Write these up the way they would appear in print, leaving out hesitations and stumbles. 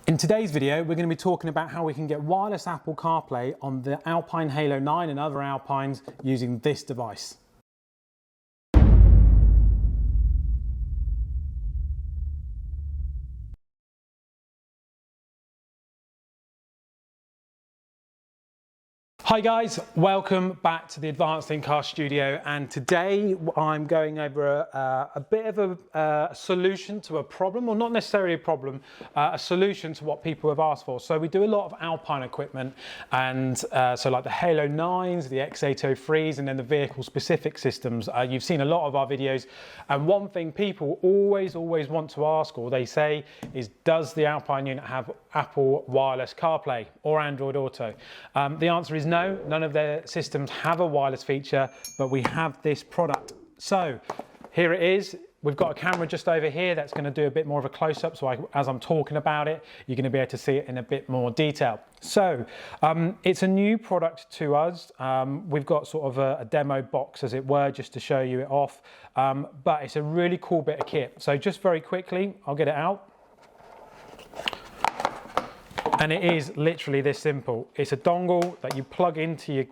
In today's video, we're going to be talking about how we can get wireless Apple CarPlay on the Alpine Halo 9 and other Alpines using this device. Hi guys, welcome back to the Advanced In-Car Studio, and today I'm going over a bit of a solution to a problem, or not necessarily a problem, a solution to what people have asked for. So we do a lot of Alpine equipment, and so like the Halo 9s, the X803s, and then the vehicle specific systems. You've seen a lot of our videos, and one thing people always want to ask, or they say, is does the Alpine unit have Apple wireless CarPlay or Android Auto? The answer is no. None of their systems have a wireless feature, but we have this product. So here it is. We've got a camera just over here that's going to do a bit more of a close-up, so as I'm talking about it, you're going to be able to see it in a bit more detail. So it's a new product to us. We've got sort of a demo box, as it were, just to show you it off, but it's a really cool bit of kit. So just very quickly, I'll get it out. And it is literally this simple. It's a dongle that you plug into your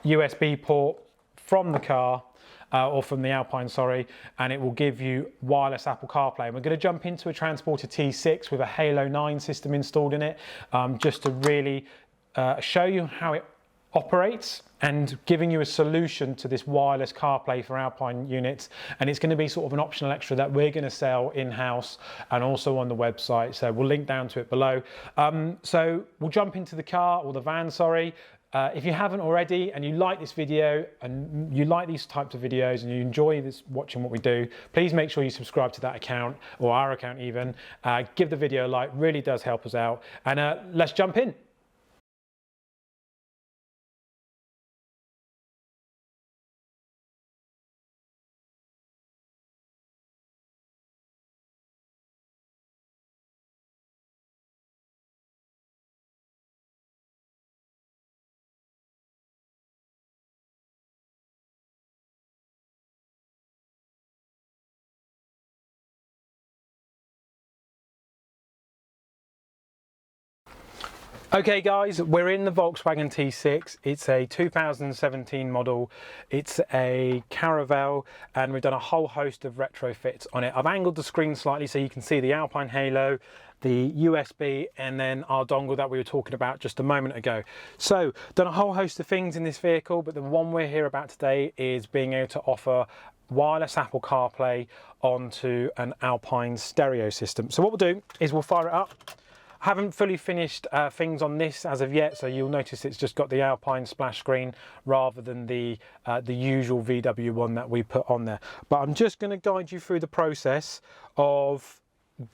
USB port from the car, or from the Alpine, sorry, and it will give you wireless Apple CarPlay. And we're going to jump into a Transporter T6 with a Halo 9 system installed in it, just to really show you how it operates and giving you a solution to this wireless CarPlay for Alpine units. And it's going to be sort of an optional extra that we're going to sell in-house and also on the website. So we'll link down to it below. So we'll jump into the car, or the van, sorry. If you haven't already and you like this video and you like these types of videos and you enjoy watching what we do, please make sure you subscribe to that account, or our account even. Give the video a like, really does help us out. And let's jump in. Okay guys, we're in the Volkswagen T6. It's a 2017 model. It's a Caravelle, and we've done a whole host of retrofits on it. I've angled the screen slightly so you can see the Alpine Halo, the USB, and then our dongle that we were talking about just a moment ago. So, done a whole host of things in this vehicle, but the one we're here about today is being able to offer wireless Apple CarPlay onto an Alpine Stereo system. So what we'll do is we'll fire it up. I haven't fully finished things on this as of yet, so you'll notice it's just got the Alpine splash screen rather than the usual VW one that we put on there. But I'm just going to guide you through the process of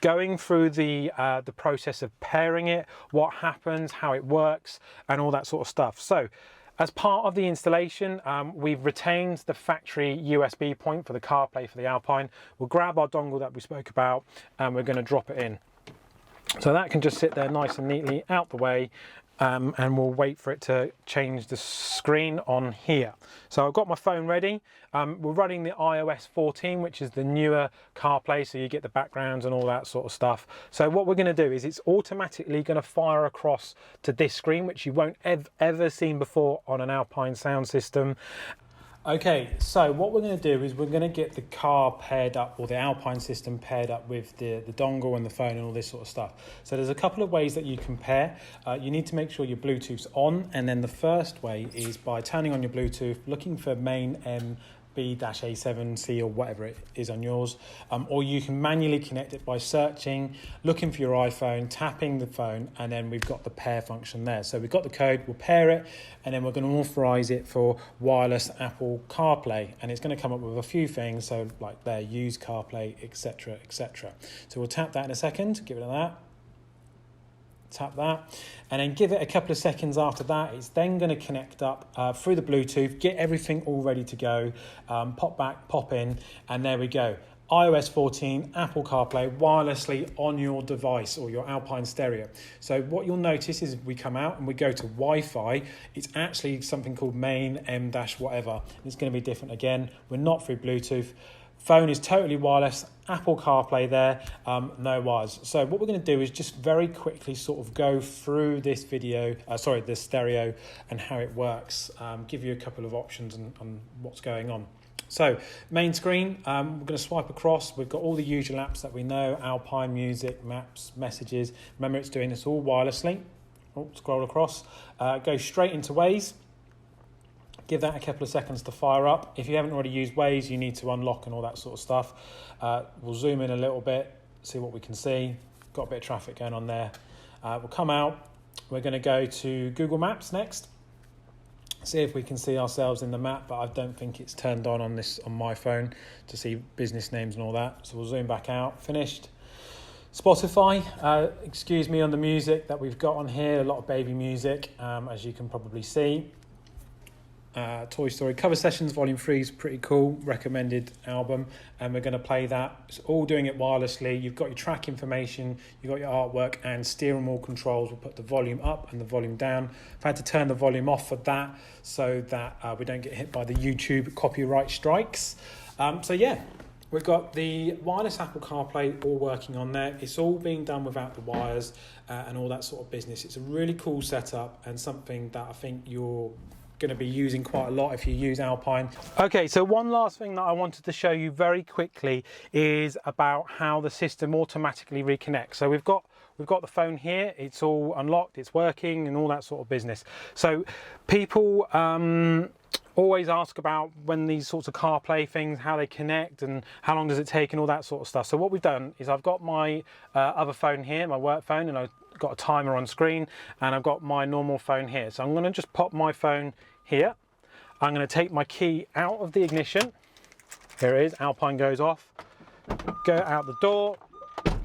going through the process of pairing it, what happens, how it works, and all that sort of stuff. So, as part of the installation, we've retained the factory USB point for the CarPlay for the Alpine. We'll grab our dongle that we spoke about, and we're going to drop it in. So that can just sit there nice and neatly out the way, and we'll wait for it to change the screen on here. So I've got my phone ready. We're running the iOS 14, which is the newer CarPlay, so you get the backgrounds and all that sort of stuff. So what we're going to do is it's automatically going to fire across to this screen, which you won't ever seen before on an Alpine sound system. Okay, so what we're going to do is we're going to get the car paired up, or the Alpine system paired up with the dongle and the phone and all this sort of stuff. So there's a couple of ways that you can pair. You need to make sure your Bluetooth's on, and then the first way is by turning on your Bluetooth, looking for main B-A7C or whatever it is on yours, or you can manually connect it by searching, looking for your iPhone, tapping the phone, and then we've got the pair function there. So we've got the code, we'll pair it, and then we're going to authorize it for wireless Apple CarPlay, and it's going to come up with a few things, so like there, use CarPlay, etc, etc. So we'll tap that in a second, give it a that. Tap that, and then give it a couple of seconds after that. It's then going to connect up through the Bluetooth, get everything all ready to go, pop back, pop in, and there we go. iOS 14, Apple CarPlay wirelessly on your device or your Alpine Stereo. So what you'll notice is we come out and we go to Wi-Fi. It's actually something called main M-whatever. It's going to be different again. We're not through Bluetooth. Phone is totally wireless, Apple CarPlay there, no wires. So what we're going to do is just very quickly sort of go through this video, this stereo and how it works, give you a couple of options on what's going on. So main screen, we're going to swipe across. We've got all the usual apps that we know, Alpine, music, maps, messages. Remember, it's doing this all wirelessly. Oh, scroll across, go straight into Waze. Give that a couple of seconds to fire up. If you haven't already used Waze, you need to unlock and all that sort of stuff. We'll zoom in a little bit, see what we can see. Got a bit of traffic going on there. We'll come out. We're going to go to Google Maps next. See if we can see ourselves in the map, but I don't think it's turned on my phone to see business names and all that. So we'll zoom back out. Finished. Spotify, excuse me on the music that we've got on here, a lot of baby music, as you can probably see. Toy Story Cover Sessions Volume 3 is pretty cool, recommended album, and we're going to play that. It's all doing it wirelessly. You've got your track information, you've got your artwork, and steering wheel controls will put the volume up and the volume down. I've had to turn the volume off for that so that we don't get hit by the YouTube copyright strikes. So yeah, we've got the wireless Apple CarPlay all working on there. It's all being done without the wires and all that sort of business. It's a really cool setup and something that I think you're going to be using quite a lot if you use Alpine. Okay, so one last thing that I wanted to show you very quickly is about how the system automatically reconnects. So we've got the phone here, it's all unlocked, it's working and all that sort of business. So people always ask about when these sorts of CarPlay things, how they connect and how long does it take and all that sort of stuff. So what we've done is I've got my other phone here, my work phone, and I've got a timer on screen, and I've got my normal phone here. So I'm going to just pop my phone here. I'm going to take my key out of the ignition. Here it is, Alpine goes off. Go out the door,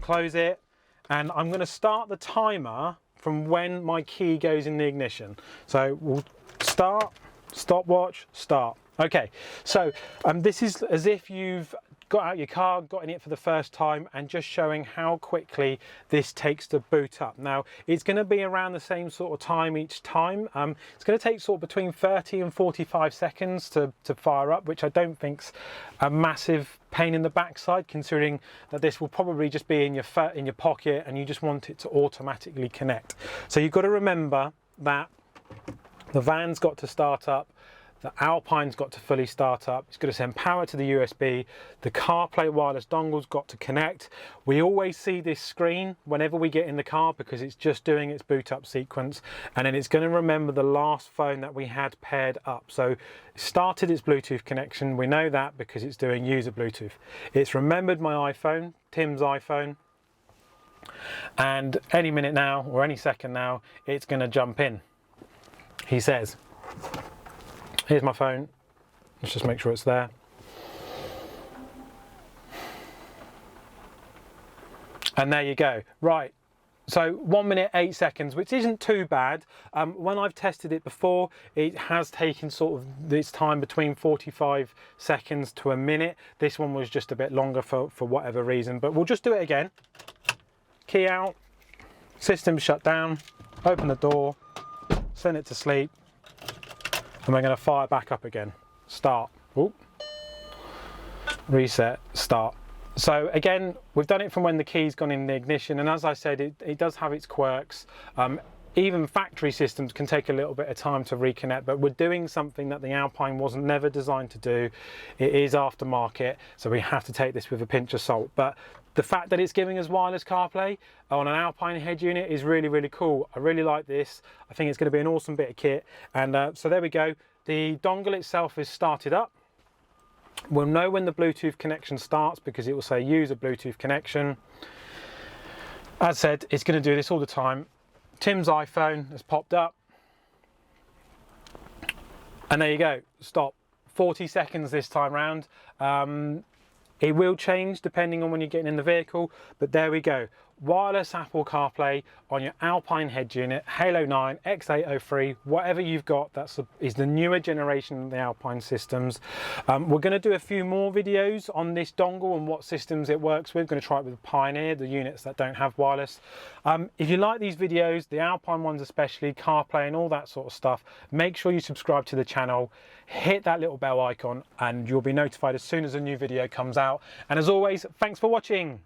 close it, and I'm going to start the timer from when my key goes in the ignition. So we'll start, stopwatch, start. Okay, so this is as if you've got out your car, got in it for the first time, and just showing how quickly this takes to boot up. Now, it's going to be around the same sort of time each time. It's going to take sort of between 30 and 45 seconds to fire up, which I don't think's a massive pain in the backside, considering that this will probably just be in your pocket and you just want it to automatically connect. So you've got to remember that the van's got to start up, the Alpine's got to fully start up, it's got to send power to the USB, the CarPlay wireless dongle's got to connect. We always see this screen whenever we get in the car because it's just doing its boot up sequence, and then it's going to remember the last phone that we had paired up. So it started its Bluetooth connection, we know that because it's doing user Bluetooth. It's remembered my iPhone, Tim's iPhone, and any minute now or any second now it's going to jump in. He says, here's my phone, let's just make sure it's there. And there you go. Right, so 1 minute 8 seconds, which isn't too bad. When I've tested it before, it has taken sort of this time between 45 seconds to a minute. This one was just a bit longer for whatever reason, but we'll just do it again. Key out, system shut down, open the door, send it to sleep, and we're going to fire back up again. Start. Oop. Reset. Start. So again, we've done it from when the key's gone in the ignition, and as I said, it does have its quirks. Even factory systems can take a little bit of time to reconnect, but we're doing something that the Alpine wasn't never designed to do. It is aftermarket, so we have to take this with a pinch of salt. But the fact that it's giving us wireless CarPlay on an Alpine head unit is really, really cool. I really like this. I think it's going to be an awesome bit of kit. And so there we go. The dongle itself is started up. We'll know when the Bluetooth connection starts because it will say use a Bluetooth connection. As said, it's going to do this all the time. Tim's iPhone has popped up. And there you go. Stop. 40 seconds this time round. It will change depending on when you're getting in the vehicle, but there we go. wireless Apple CarPlay on your Alpine head unit, Halo 9, X803, whatever you've got, is the newer generation of the Alpine systems. We're going to do a few more videos on this dongle and what systems it works with. We're going to try it with Pioneer, the units that don't have wireless. If you like these videos, the Alpine ones especially, CarPlay and all that sort of stuff, make sure you subscribe to the channel, hit that little bell icon, and you'll be notified as soon as a new video comes out. And as always, thanks for watching.